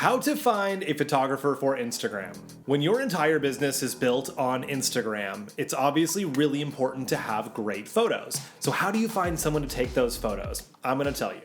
How to find a photographer for Instagram. When your entire business is built on Instagram, it's obviously really important to have great photos. So how do you find someone to take those photos? I'm going to tell you.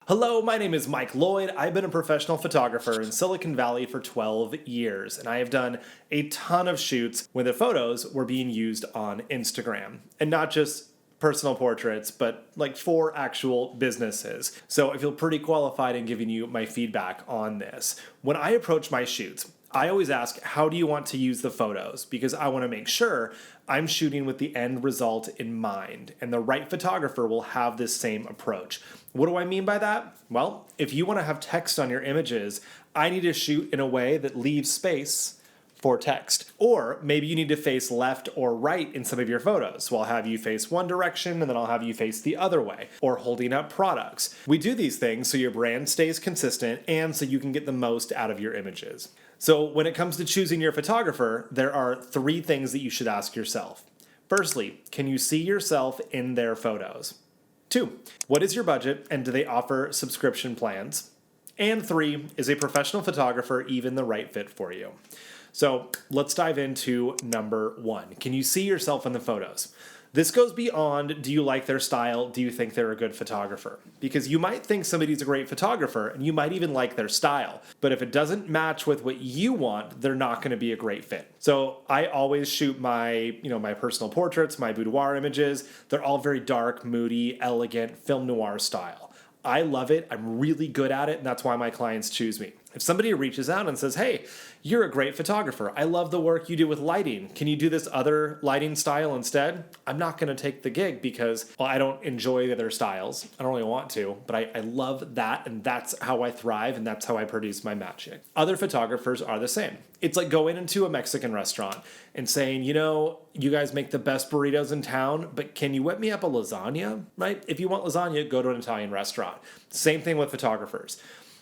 Hello, my name is Mike Lloyd. I've been a professional photographer in Silicon Valley for 12 years, and I have done a ton of shoots where the photos were being used on Instagram. And not just personal portraits, but like for actual businesses. So I feel pretty qualified in giving you my feedback on this. When I approach my shoots, I always ask, how do you want to use the photos? Because I want to make sure I'm shooting with the end result in mind, and the right photographer will have this same approach. What do I mean by that? Well, if you want to have text on your images, I need to shoot in a way that leaves space for text. Or maybe you need to face left or right in some of your photos. So I'll have you face one direction and then I'll have you face the other way, or holding up products. We do these things so your brand stays consistent and so you can get the most out of your images. So when it comes to choosing your photographer, there are 3 things that you should ask yourself. Firstly, can you see yourself in their photos? 2, what is your budget and do they offer subscription plans? And 3, is a professional photographer even the right fit for you? So let's dive into number 1. Can you see yourself in the photos? This goes beyond, do you like their style? Do you think they're a good photographer? Because you might think somebody's a great photographer and you might even like their style. But if it doesn't match with what you want, they're not going to be a great fit. So I always shoot my personal portraits, my boudoir images. They're all very dark, moody, elegant, film noir style. I love it. I'm really good at it, and that's why my clients choose me. If somebody reaches out and says, hey, you're a great photographer. I love the work you do with lighting. Can you do this other lighting style instead? I'm not going to take the gig because, well, I don't enjoy the other styles. I don't really want to, but I love that, and that's how I thrive, and that's how I produce my magic. Other photographers are the same. It's like going into a Mexican restaurant and saying, you guys make the best burritos in town, but can you whip me up a lasagna, right? If you want lasagna, go to an Italian restaurant. Same thing with photographers.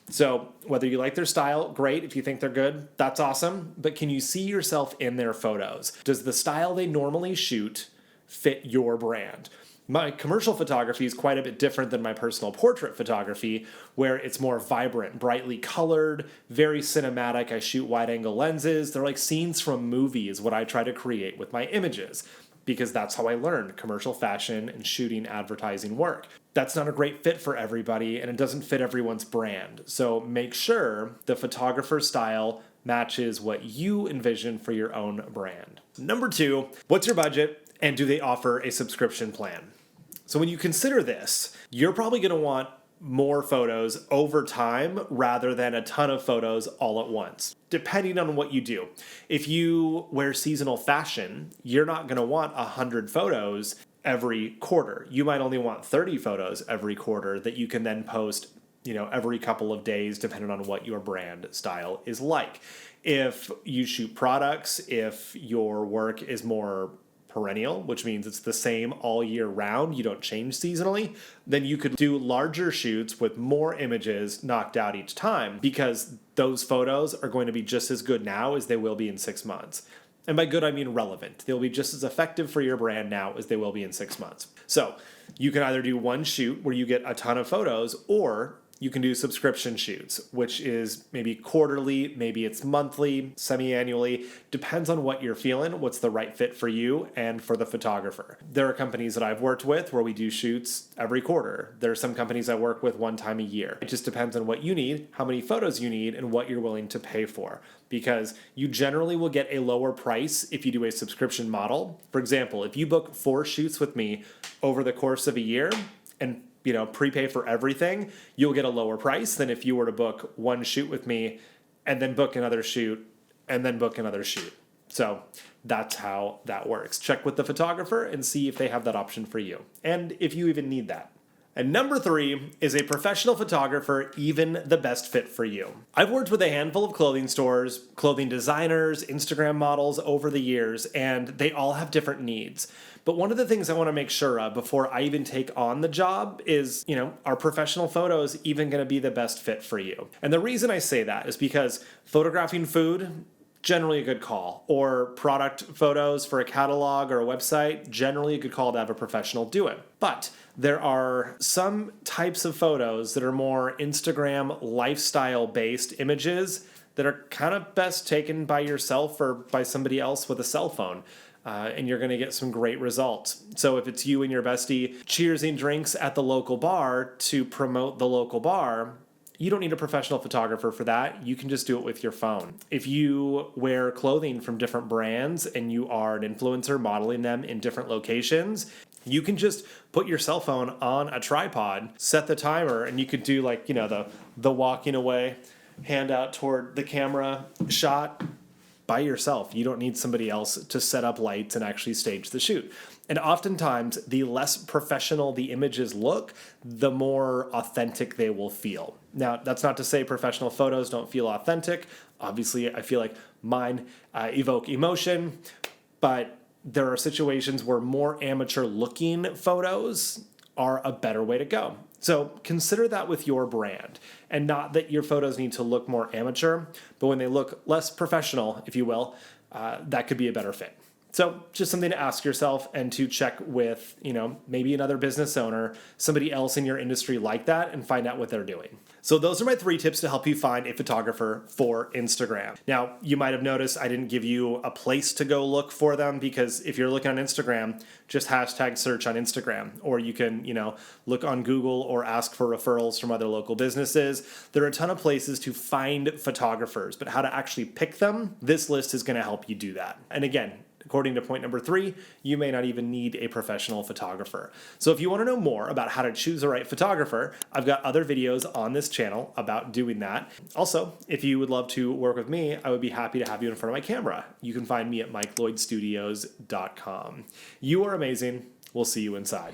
So whether you like their style, great. If you think they're good, that's awesome. But can you see yourself in their photos? Does the style they normally shoot fit your brand? My commercial photography is quite a bit different than my personal portrait photography, where it's more vibrant, brightly colored, very cinematic. I shoot wide-angle lenses. They're like scenes from movies, what I try to create with my images, because that's how I learned commercial fashion and shooting advertising work. That's not a great fit for everybody, and it doesn't fit everyone's brand. So make sure the photographer style matches what you envision for your own brand. Number 2, what's your budget, and do they offer a subscription plan? So when you consider this, you're probably going to want more photos over time rather than a ton of photos all at once, depending on what you do. If you wear seasonal fashion, you're not going to want 100 photos every quarter. You might only want 30 photos every quarter that you can then post, every couple of days, depending on what your brand style is like. If you shoot products, if your work is more perennial, which means it's the same all year round, you don't change seasonally, then you could do larger shoots with more images knocked out each time, because those photos are going to be just as good now as they will be in 6 months. And by good, I mean relevant. They'll be just as effective for your brand now as they will be in 6 months. So you can either do one shoot where you get a ton of photos, or you can do subscription shoots, which is maybe quarterly, maybe it's monthly, semi-annually. Depends on what you're feeling, what's the right fit for you and for the photographer. There are companies that I've worked with where we do shoots every quarter. There are some companies I work with one time a year. It just depends on what you need, how many photos you need, and what you're willing to pay for. Because you generally will get a lower price if you do a subscription model. For example, if you book 4 shoots with me over the course of a year and prepay for everything, you'll get a lower price than if you were to book 1 shoot with me and then book another shoot and then book another shoot. So that's how that works. Check with the photographer and see if they have that option for you, and if you even need that. And number 3, is a professional photographer even the best fit for you? I've worked with a handful of clothing stores, clothing designers, Instagram models over the years, and they all have different needs. But one of the things I want to make sure of before I even take on the job is, are professional photos even going to be the best fit for you? And the reason I say that is because photographing food generally a good call. Or product photos for a catalog or a website, generally a good call to have a professional do it. But there are some types of photos that are more Instagram lifestyle based images that are kind of best taken by yourself or by somebody else with a cell phone. And you're going to get some great results. So if it's you and your bestie cheersing drinks at the local bar to promote the local bar, you don't need a professional photographer for that. You can just do it with your phone. If you wear clothing from different brands and you are an influencer modeling them in different locations, you can just put your cell phone on a tripod, set the timer, and you could do like, the walking away, hand out toward the camera shot by yourself. You don't need somebody else to set up lights and actually stage the shoot. And oftentimes, the less professional the images look, the more authentic they will feel. Now, that's not to say professional photos don't feel authentic. Obviously, I feel like mine evoke emotion, but there are situations where more amateur looking photos are a better way to go. So consider that with your brand, and not that your photos need to look more amateur, but when they look less professional, if you will, that could be a better fit. So just something to ask yourself and to check with, maybe another business owner, somebody else in your industry like that, and find out what they're doing. So those are my 3 tips to help you find a photographer for Instagram. Now, you might have noticed I didn't give you a place to go look for them, because if you're looking on Instagram, just hashtag search on Instagram, or you can, look on Google or ask for referrals from other local businesses. There are a ton of places to find photographers, but how to actually pick them, this list is going to help you do that. And again, according to point number 3, you may not even need a professional photographer. So if you want to know more about how to choose the right photographer, I've got other videos on this channel about doing that. Also, if you would love to work with me, I would be happy to have you in front of my camera. You can find me at MikeLloydStudios.com. You are amazing. We'll see you inside.